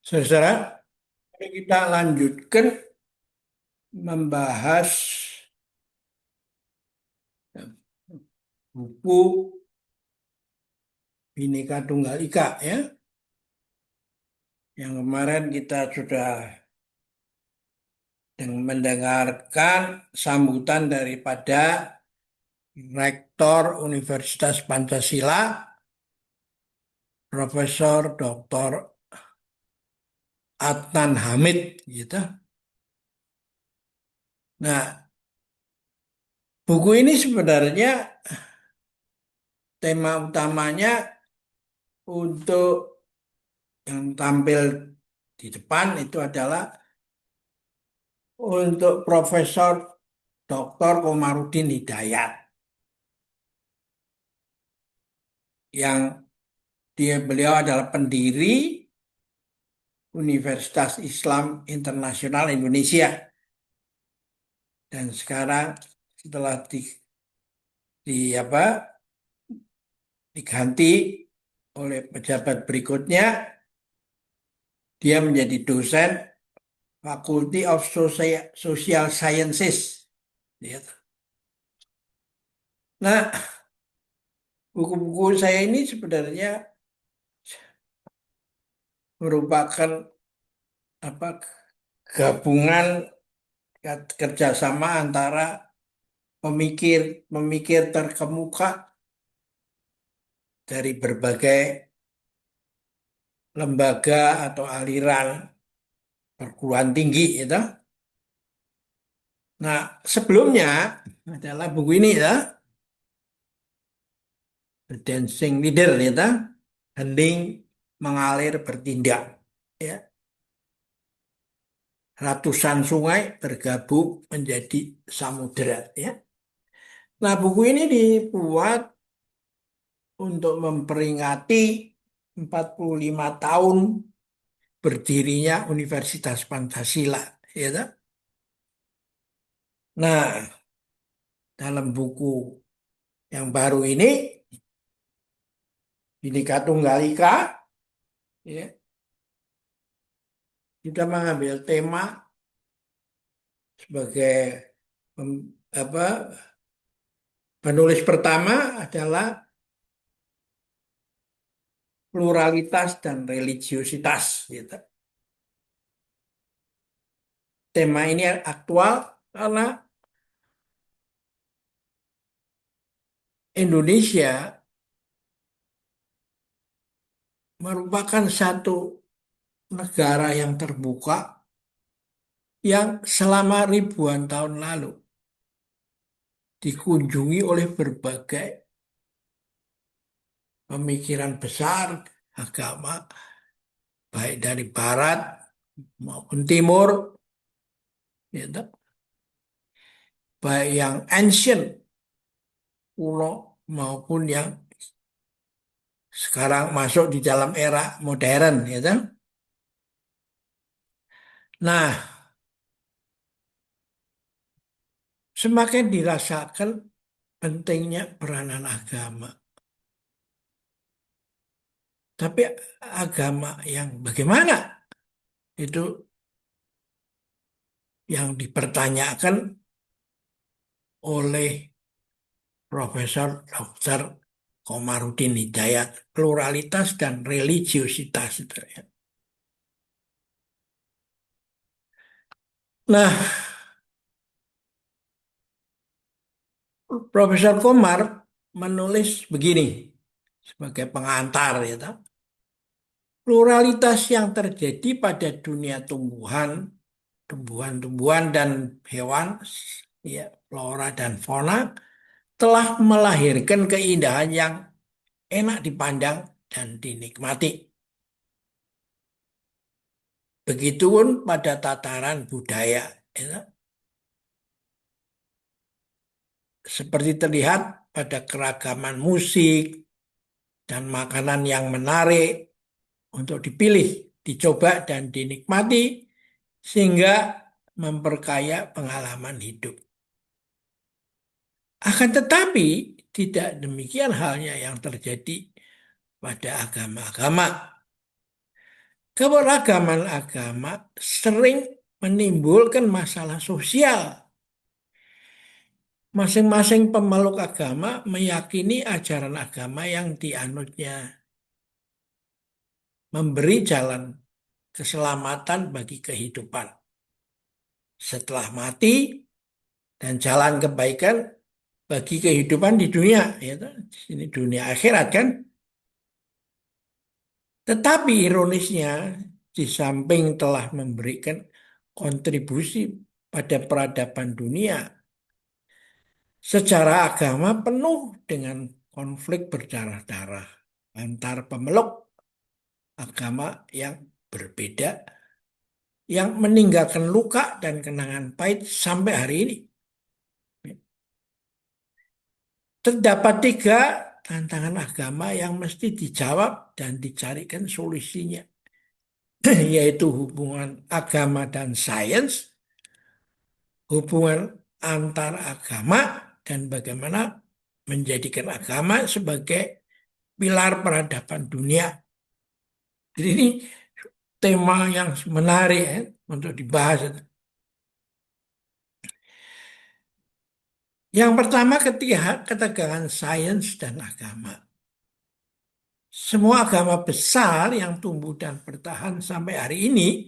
Saudara, mari kita lanjutkan membahas buku Bhinneka Tunggal Ika ya. Yang kemarin kita sudah mendengarkan sambutan daripada Rektor Universitas Pancasila, Profesor Dr. Adnan Hamid gitu. Nah, buku ini sebenarnya tema utamanya untuk yang tampil di depan itu adalah untuk Profesor Dr. Komarudin Hidayat yang beliau adalah pendiri Universitas Islam Internasional Indonesia dan sekarang setelah di apa diganti oleh pejabat berikutnya, dia menjadi dosen Faculty of Social Sciences. Gitu. Nah, buku-buku saya ini sebenarnya merupakan apa gabungan kerjasama antara pemikir terkemuka dari berbagai lembaga atau aliran perguruan tinggi itu. Nah, sebelumnya adalah buku ini ya, The Dancing Leader itu, hening mengalir bertindak. Ya, ratusan sungai bergabung menjadi samudera. Ya. Nah, buku ini dibuat untuk memperingati 45 tahun berdirinya Universitas Pancasila. Ya, toh. Nah, dalam buku yang baru ini, Bhinneka Tunggal Ika, ya, kita mengambil tema sebagai apa penulis pertama adalah pluralitas dan religiositas. Gitu. Tema ini aktual karena Indonesia merupakan satu negara yang terbuka yang selama ribuan tahun lalu dikunjungi oleh berbagai pemikiran besar agama, baik dari barat maupun timur, gitu. Baik yang ancient, kuno, maupun yang sekarang masuk di dalam era modern, gitu. Nah, semakin dirasakan pentingnya peranan agama. Tapi agama yang bagaimana? Itu yang dipertanyakan oleh Profesor Dr. Komarudin Hidayat, pluralitas dan religiositas itu ya. Nah, Profesor Komar menulis begini sebagai pengantar ya, toh. Pluralitas yang terjadi pada dunia tumbuhan-tumbuhan dan hewan, ya, flora dan fauna telah melahirkan keindahan yang enak dipandang dan dinikmati. Begitupun pada tataran budaya, ya. Seperti terlihat pada keragaman musik dan makanan yang menarik untuk dipilih, dicoba dan dinikmati sehingga memperkaya pengalaman hidup. Akan tetapi tidak demikian halnya yang terjadi pada agama-agama. Keberagaman agama sering menimbulkan masalah sosial. Masing-masing pemeluk agama meyakini ajaran agama yang dianutnya memberi jalan keselamatan bagi kehidupan setelah mati dan jalan kebaikan bagi kehidupan di dunia, yaitu ini dunia akhirat kan. Tetapi ironisnya, di samping telah memberikan kontribusi pada peradaban dunia, secara agama penuh dengan konflik berdarah-darah antar pemeluk agama yang berbeda, yang meninggalkan luka dan kenangan pahit sampai hari ini. Terdapat tiga tantangan agama yang mesti dijawab dan dicarikan solusinya, yaitu hubungan agama dan sains, hubungan antar agama, dan bagaimana menjadikan agama sebagai pilar peradaban dunia. Jadi ini tema yang menarik ya, untuk dibahas. Yang pertama, ketegangan sains dan agama. Semua agama besar yang tumbuh dan bertahan sampai hari ini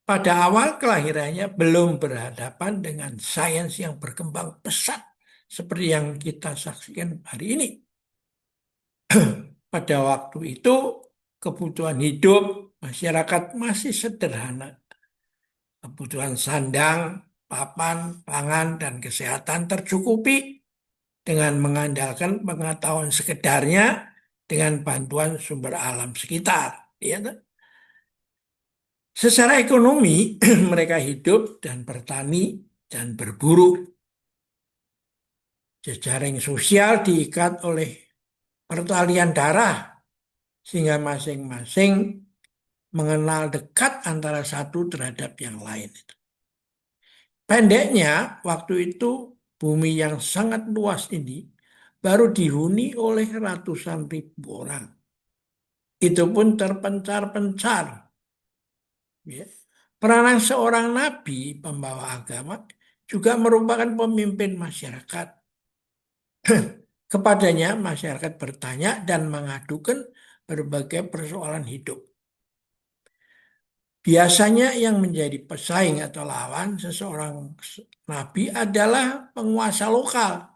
pada awal kelahirannya belum berhadapan dengan sains yang berkembang pesat seperti yang kita saksikan hari ini. Pada waktu itu kebutuhan hidup masyarakat masih sederhana. Kebutuhan sandang, papan, pangan, dan kesehatan tercukupi dengan mengandalkan pengetahuan sekedarnya dengan bantuan sumber alam sekitar. Ya, kan? Secara ekonomi, mereka hidup dan bertani dan berburu. Jejaring sosial diikat oleh pertalian darah, sehingga masing-masing mengenal dekat antara satu terhadap yang lain. Pendeknya, waktu itu bumi yang sangat luas ini baru dihuni oleh ratusan ribu orang. Itu pun terpencar-pencar. Ya. Peranan seorang nabi pembawa agama juga merupakan pemimpin masyarakat. Kepadanya masyarakat bertanya dan mengadukan berbagai persoalan hidup. Biasanya yang menjadi pesaing atau lawan seseorang nabi adalah penguasa lokal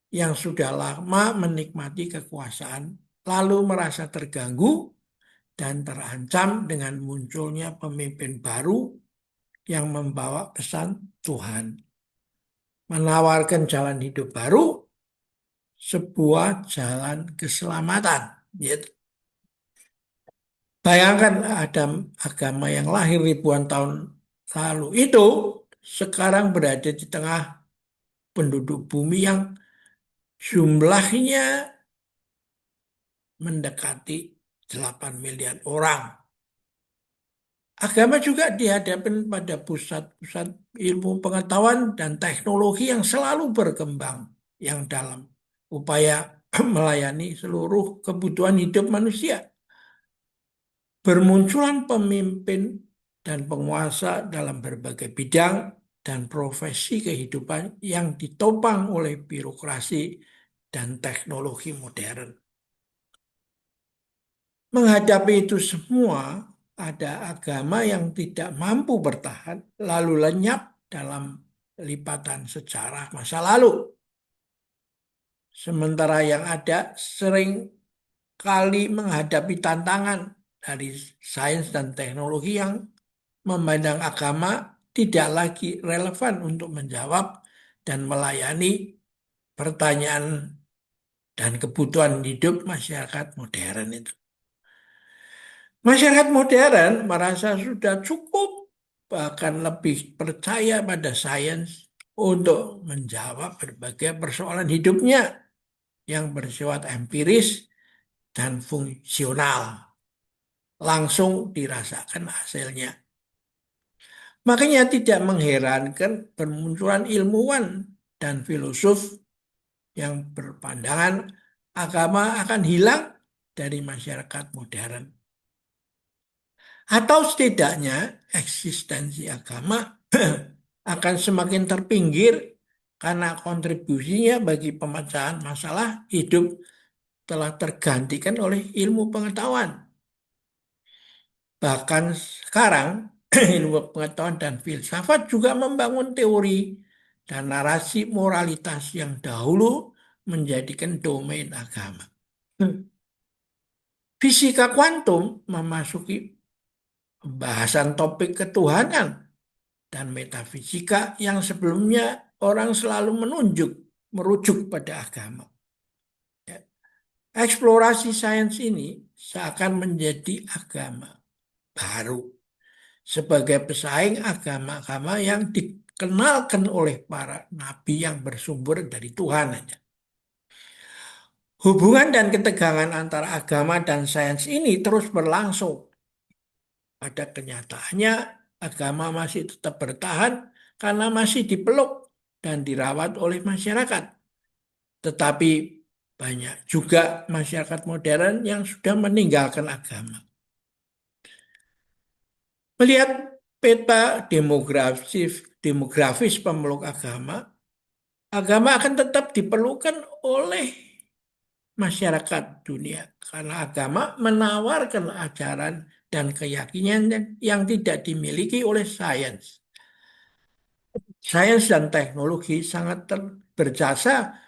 yang sudah lama menikmati kekuasaan, lalu merasa terganggu dan terancam dengan munculnya pemimpin baru yang membawa pesan Tuhan, menawarkan jalan hidup baru, sebuah jalan keselamatan. Gitu. Bayangkan ada agama yang lahir ribuan tahun lalu itu sekarang berada di tengah penduduk bumi yang jumlahnya mendekati 8 miliar orang. Agama juga dihadapkan pada pusat-pusat ilmu pengetahuan dan teknologi yang selalu berkembang, yang dalam upaya melayani seluruh kebutuhan hidup manusia. Bermunculan pemimpin dan penguasa dalam berbagai bidang dan profesi kehidupan yang ditopang oleh birokrasi dan teknologi modern. Menghadapi itu semua, ada agama yang tidak mampu bertahan, lalu lenyap dalam lipatan sejarah masa lalu. Sementara yang ada sering kali menghadapi tantangan dari sains dan teknologi yang memandang agama tidak lagi relevan untuk menjawab dan melayani pertanyaan dan kebutuhan hidup masyarakat modern itu. Masyarakat modern merasa sudah cukup, bahkan lebih percaya pada sains untuk menjawab berbagai persoalan hidupnya yang bersifat empiris dan fungsional. Langsung dirasakan hasilnya. Makanya tidak mengherankan bermunculan ilmuwan dan filosof yang berpandangan agama akan hilang dari masyarakat modern. Atau setidaknya eksistensi agama akan semakin terpinggir karena kontribusinya bagi pemecahan masalah hidup telah tergantikan oleh ilmu pengetahuan. Bahkan sekarang ilmu pengetahuan dan filsafat juga membangun teori dan narasi moralitas yang dahulu menjadikan domain agama. Fisika kuantum memasuki pembahasan topik ketuhanan dan metafisika yang sebelumnya orang selalu merujuk pada agama. Ya. Eksplorasi sains ini seakan menjadi agama baru sebagai pesaing agama-agama yang dikenalkan oleh para nabi yang bersumber dari Tuhan aja. Hubungan dan ketegangan antara agama dan sains ini terus berlangsung. Pada kenyataannya, agama masih tetap bertahan karena masih dipeluk dan dirawat oleh masyarakat. Tetapi banyak juga masyarakat modern yang sudah meninggalkan agama. Melihat peta demografis pemeluk agama, agama akan tetap diperlukan oleh masyarakat dunia karena agama menawarkan ajaran dan keyakinan yang tidak dimiliki oleh sains. Sains dan teknologi sangat berjasa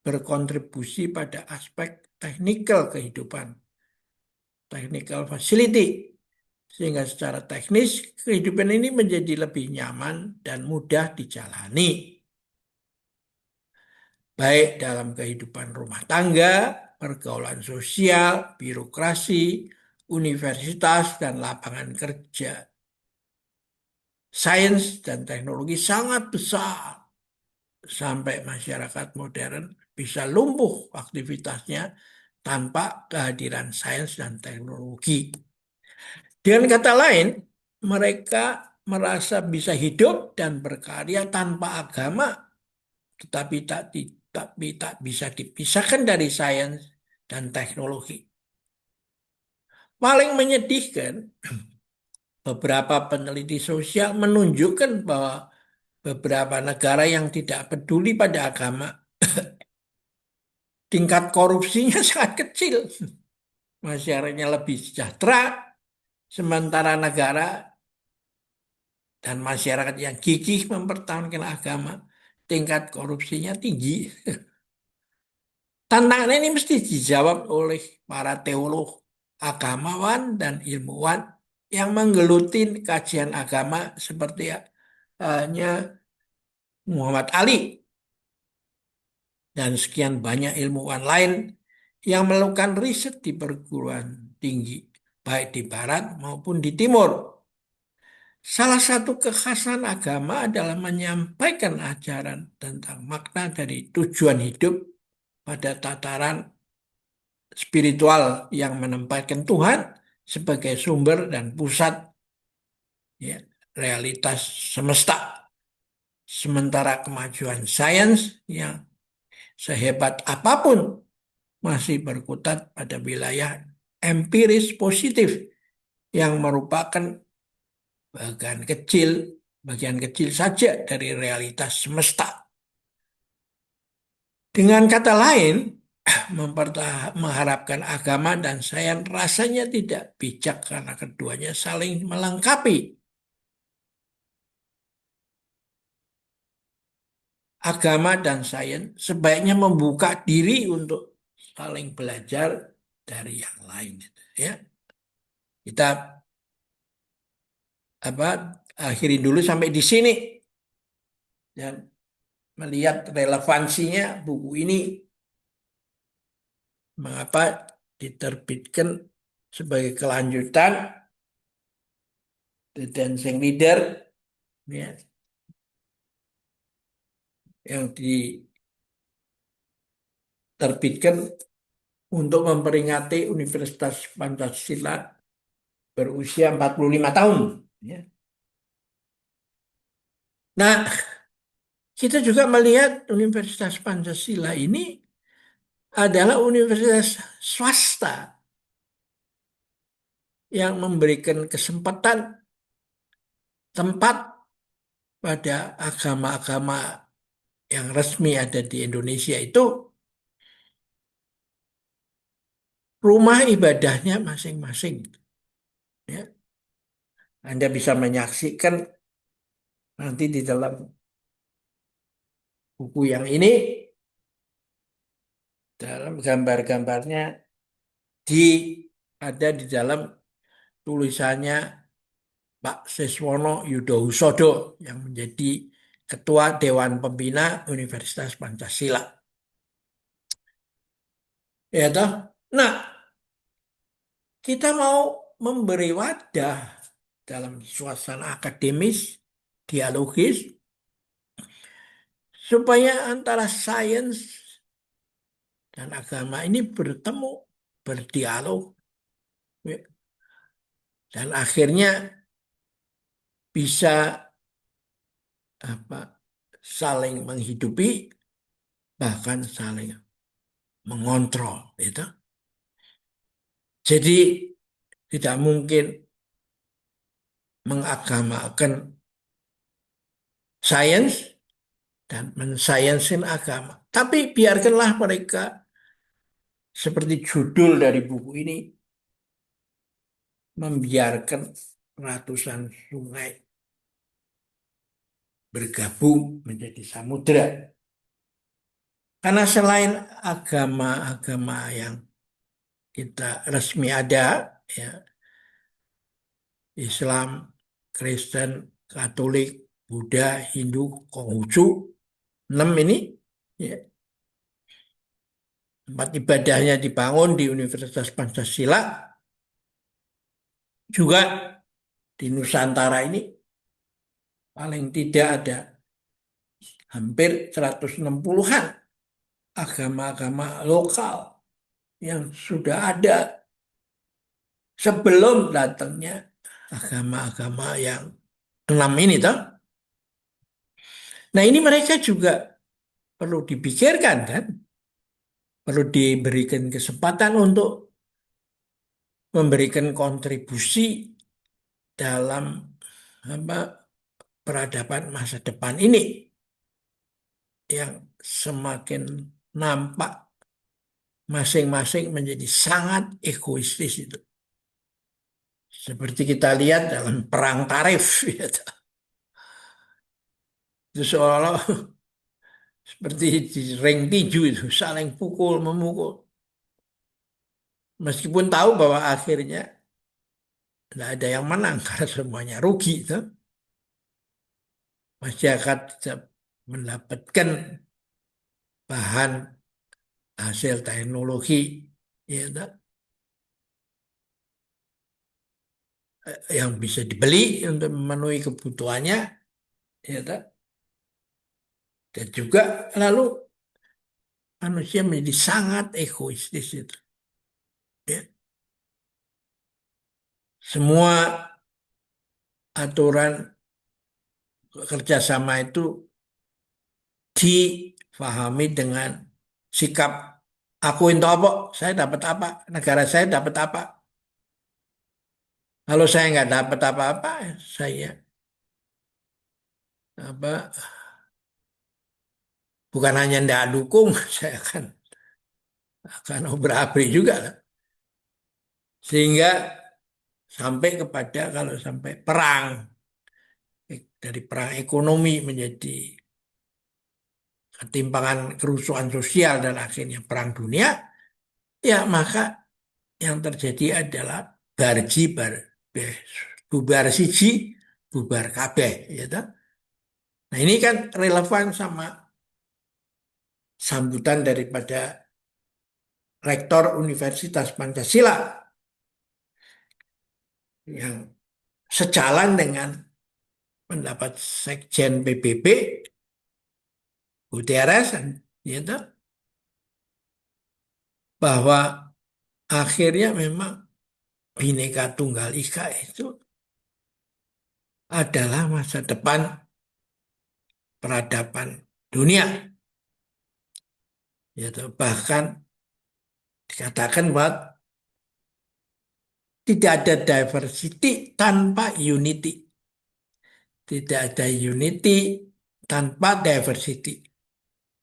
berkontribusi pada aspek teknikal kehidupan, technical facility, sehingga secara teknis kehidupan ini menjadi lebih nyaman dan mudah dijalani, baik dalam kehidupan rumah tangga, pergaulan sosial, birokrasi, universitas, dan lapangan kerja. Sains dan teknologi sangat besar sampai masyarakat modern bisa lumpuh aktivitasnya tanpa kehadiran sains dan teknologi. Dengan kata lain, mereka merasa bisa hidup dan berkarya tanpa agama, tetapi tak bisa dipisahkan dari sains dan teknologi. Paling menyedihkan, beberapa peneliti sosial menunjukkan bahwa beberapa negara yang tidak peduli pada agama, tingkat korupsinya sangat kecil. Masyarakatnya lebih sejahtera, sementara negara dan masyarakat yang gigih mempertahankan agama, tingkat korupsinya tinggi. Tantangan ini mesti dijawab oleh para teolog, agamawan, dan ilmuwan yang menggeluti kajian agama seperti halnya Muhammad Ali dan sekian banyak ilmuwan lain yang melakukan riset di perguruan tinggi, baik di barat maupun di timur. Salah satu kekhasan agama adalah menyampaikan ajaran tentang makna dari tujuan hidup pada tataran spiritual yang menempatkan Tuhan sebagai sumber dan pusat, ya, realitas semesta. Sementara kemajuan sains yang sehebat apapun masih berkutat pada wilayah empiris positif yang merupakan bagian kecil saja dari realitas semesta. Dengan kata lain, mengharapkan agama dan sains rasanya tidak bijak karena keduanya saling melengkapi. Agama dan sains sebaiknya membuka diri untuk saling belajar dari yang lain. Ya, kita akhiri dulu sampai di sini dan melihat relevansinya buku ini mengapa diterbitkan sebagai kelanjutan The Dancing Leader, ya, yang diterbitkan untuk memperingati Universitas Pancasila berusia 45 tahun. Ya. Nah, kita juga melihat Universitas Pancasila ini adalah universitas swasta yang memberikan kesempatan tempat pada agama-agama yang resmi ada di Indonesia itu rumah ibadahnya masing-masing. Ya. Anda bisa menyaksikan nanti di dalam buku yang ini, dalam gambar-gambarnya di ada di dalam tulisannya Pak Siswono Yudhohusodo yang menjadi Ketua Dewan Pembina Universitas Pancasila. Ya toh? Nah, kita mau memberi wadah dalam suasana akademis, dialogis, supaya antara sains dan agama ini bertemu, berdialog, ya. Dan akhirnya bisa apa, saling menghidupi, bahkan saling mengontrol. Gitu. Jadi tidak mungkin mengagamakan sains dan mensainskan agama. Tapi biarkanlah mereka, seperti judul dari buku ini, membiarkan ratusan sungai bergabung menjadi samudera. Karena selain agama-agama yang kita resmi ada, ya, Islam, Kristen, Katolik, Buddha, Hindu, Konghucu, 6 ini, ya, tempat ibadahnya dibangun di Universitas Pancasila, juga di Nusantara ini paling tidak ada hampir 160-an agama-agama lokal yang sudah ada sebelum datangnya agama-agama yang 6 ini toh. Nah, ini mereka juga perlu dipikirkan kan, perlu diberikan kesempatan untuk memberikan kontribusi dalam apa, peradaban masa depan ini yang semakin nampak masing-masing menjadi sangat egoistis itu. Seperti kita lihat dalam perang tarif, gitu. Itu seolah-olah seperti di ring tinju itu, saling pukul, memukul. Meskipun tahu bahwa akhirnya tidak ada yang menang karena semuanya rugi. Itu. Masyarakat bisa mendapatkan bahan hasil teknologi, ya, yang bisa dibeli untuk memenuhi kebutuhannya, ya, dan juga lalu manusia menjadi sangat egois di situ. Ya. Semua aturan kerjasama itu difahami dengan sikap aku itu apa, saya dapat apa, negara saya dapat apa. Kalau saya nggak dapat apa-apa, saya apa bukan hanya tidak dukung, saya akan obrak-abrik juga. Sehingga sampai kepada kalau sampai perang, dari perang ekonomi menjadi ketimpangan kerusuhan sosial dan akhirnya perang dunia, ya maka yang terjadi adalah barji bubar siji, bubar kabeh, ya toh. Nah, ini kan relevan sama sambutan daripada Rektor Universitas Pancasila yang sejalan dengan pendapat Sekjen PBB Gutierrez, ya toh, bahwa akhirnya memang Bhinneka Tunggal Ika itu adalah masa depan peradaban dunia. Yaitu bahkan dikatakan bahwa Tidak ada diversity tanpa unity. Tidak ada unity tanpa diversity.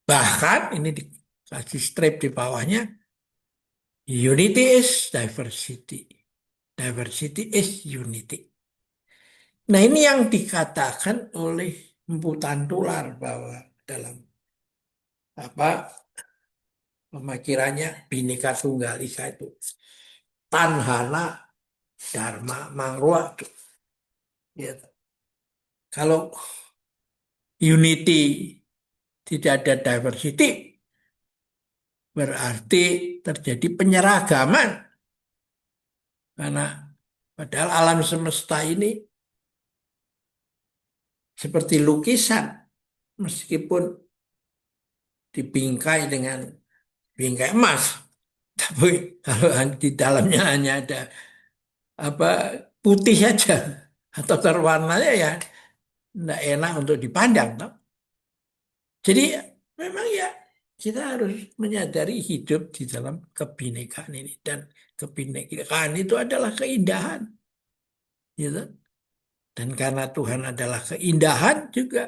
Bahkan ini dikasih strip di bawahnya, unity is diversity. Diversity is unity. Nah ini yang dikatakan oleh Empu Tantular bahwa dalam apa pemikirannya Bhinneka Tunggal Ika itu Tanhana Dharma Mangruwa. Ya. Kalau unity tidak ada diversity, berarti terjadi penyeragaman. Karena padahal alam semesta ini seperti lukisan, meskipun dibingkai dengan bingkai emas. Tapi kalau di dalamnya hanya ada apa putih saja atau terwarnanya ya tidak enak untuk dipandang. Toh. Jadi memang ya kita harus menyadari hidup di dalam kebinekaan ini dan kebinekaan itu adalah keindahan, gitu. Dan karena Tuhan adalah keindahan juga,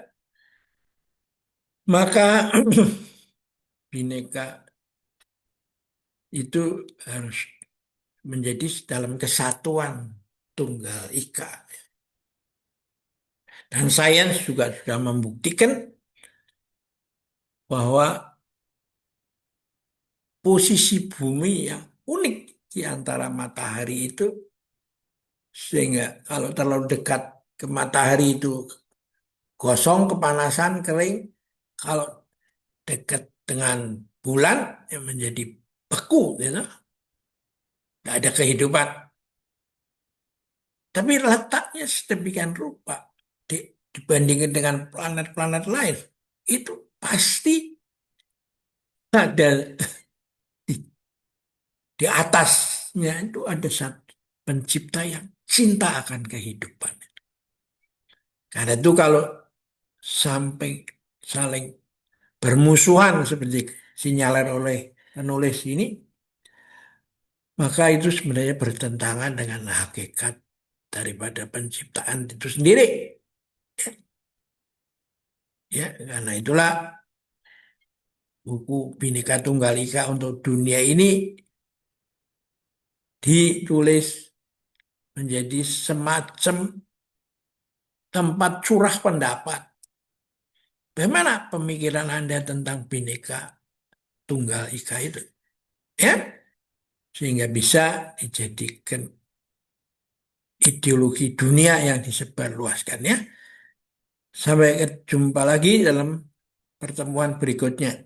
maka bineka itu harus menjadi dalam kesatuan tunggal ika. Dan sains juga sudah membuktikan bahwa posisi bumi yang unik di antara matahari itu, sehingga kalau terlalu dekat ke matahari itu gosong, kepanasan, kering. Kalau dekat dengan bulan yang menjadi beku, gitu. Nggak ada kehidupan. Tapi letaknya sedemikian rupa dibandingkan dengan planet-planet lain, itu pasti ada di, di atasnya itu ada satu pencipta yang cinta akan kehidupan. Karena itu kalau sampai saling bermusuhan seperti sinyalir oleh penulis ini, maka itu sebenarnya bertentangan dengan hakikat daripada penciptaan itu sendiri. Ya, karena itulah buku Bhinneka Tunggal Ika untuk dunia ini ditulis menjadi semacam tempat curah pendapat. Bagaimana pemikiran Anda tentang Bhinneka Tunggal Ika itu? Ya, sehingga bisa dijadikan ideologi dunia yang disebarluaskan ya. Sampai jumpa lagi dalam pertemuan berikutnya.